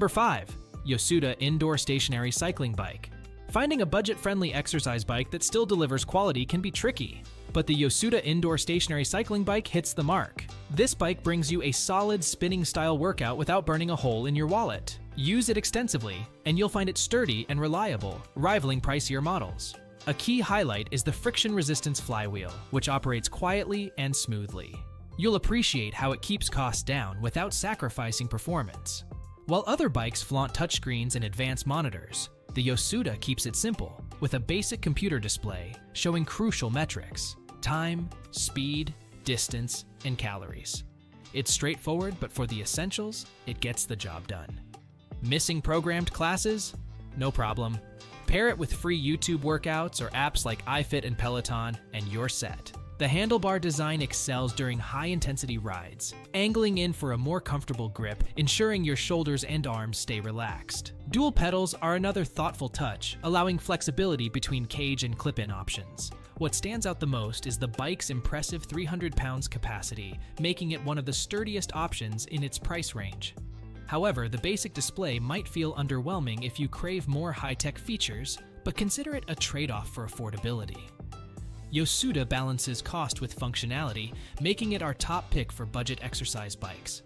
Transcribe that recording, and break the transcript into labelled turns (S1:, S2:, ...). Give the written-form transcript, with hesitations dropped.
S1: Number 5. Yosuda Indoor Stationary Cycling Bike. Finding a budget-friendly exercise bike that still delivers quality can be tricky, but the Yosuda Indoor Stationary Cycling Bike hits the mark. This bike brings you a solid spinning-style workout without burning a hole in your wallet. Use it extensively, and you'll find it sturdy and reliable, rivaling pricier models. A key highlight is the friction resistance flywheel, which operates quietly and smoothly. You'll appreciate how it keeps costs down without sacrificing performance. While other bikes flaunt touchscreens and advanced monitors, the Yosuda keeps it simple, with a basic computer display showing crucial metrics: time, speed, distance, and calories. It's straightforward, but for the essentials, it gets the job done. Missing programmed classes? No problem. Pair it with free YouTube workouts or apps like iFit and Peloton, and you're set. The handlebar design excels during high-intensity rides, angling in for a more comfortable grip, ensuring your shoulders and arms stay relaxed. Dual pedals are another thoughtful touch, allowing flexibility between cage and clip-in options. What stands out the most is the bike's impressive 300 pounds capacity, making it one of the sturdiest options in its price range. However, the basic display might feel underwhelming if you crave more high-tech features, but consider it a trade-off for affordability. Yosuda balances cost with functionality, making it our top pick for budget exercise bikes.